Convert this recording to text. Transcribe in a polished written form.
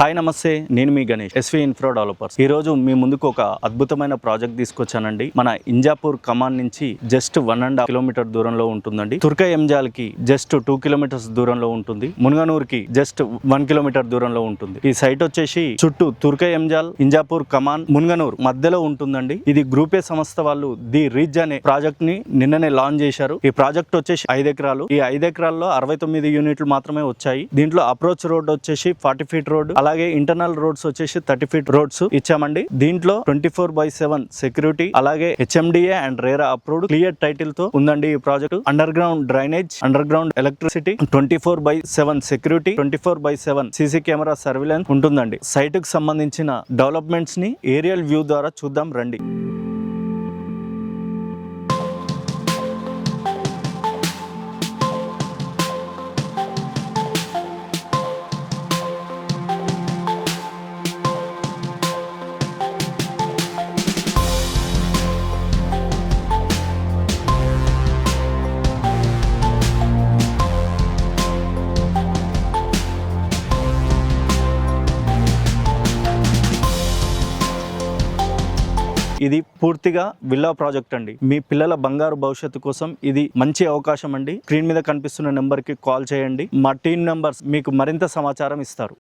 Hi నమస్తే, నేను మీ Ganesh, SV infra developers. ఈ రోజు మీ ముందుకు ఒక అద్భుతమైన ప్రాజెక్ట్ తీసుకొచ్చానండి. మన ఇంజాపూర్ కమాన్ నుంచి జస్ట్ 1.5 కిలోమీటర్ దూరంలో ఉంటుందండి. తుర్కై ఎంజాల్ కి జస్ట్ 2 కిలోమీటర్స్ దూరంలో ఉంటుంది. మున్గనూరుకి జస్ట్ 1 కిలోమీటర్ దూరంలో ఉంటుంది. ఈ సైట్ వచ్చేసి చుట్టూ తుర్కై ఎంజాల్, ఇంజాపూర్ కమాన్, మున్గనూరు మధ్యలో ఉంటుందండి. ఇది గ్రూప్ ఏ సంస్థ వాళ్ళు ది రిజ్ అనే ప్రాజెక్ట్ ని నిన్ననే లాంచ్ చేశారు. ఈ ప్రాజెక్ట్ వచ్చేసి 5 ఎకరాలు. ఈ 5 ఎకరాల్లో 69 యూనిట్లు మాత్రమే వచ్చాయి. దీంట్లో అప్రోచ్ రోడ్ వచ్చేసి 40 ఫీట్ రోడ్, అలాగే ఇంటర్నల్ రోడ్స్ వచ్చేసి 30 ఫీట్ రోడ్స్ ఇచ్చామండి. దీంట్లో 24/7 సెక్యూరిటీ, అలాగే HMDA and RERA approved clear title తో ఉందండి ఈ project. Under ground drainage, under ground electricity, 24/7 security, 24/7 CC camera surveillance ఉంటుందండి. సైట్ కు సంబంధించిన డెవలప్మెంట్స్ ని ఏరియల్ వ్యూ ద్వారా చూద్దాం రండి. ఇది పూర్తిగా విల్లా ప్రాజెక్ట్ అండి. మీ పిల్లల బంగారు భవిష్యత్తు కోసం ఇది మంచి అవకాశం అండి. స్క్రీన్ మీద కనిపిస్తున్న నెంబర్ కి కాల్ చేయండి. మా టీం మెంబర్స్ మీకు మరింత సమాచారం ఇస్తారు.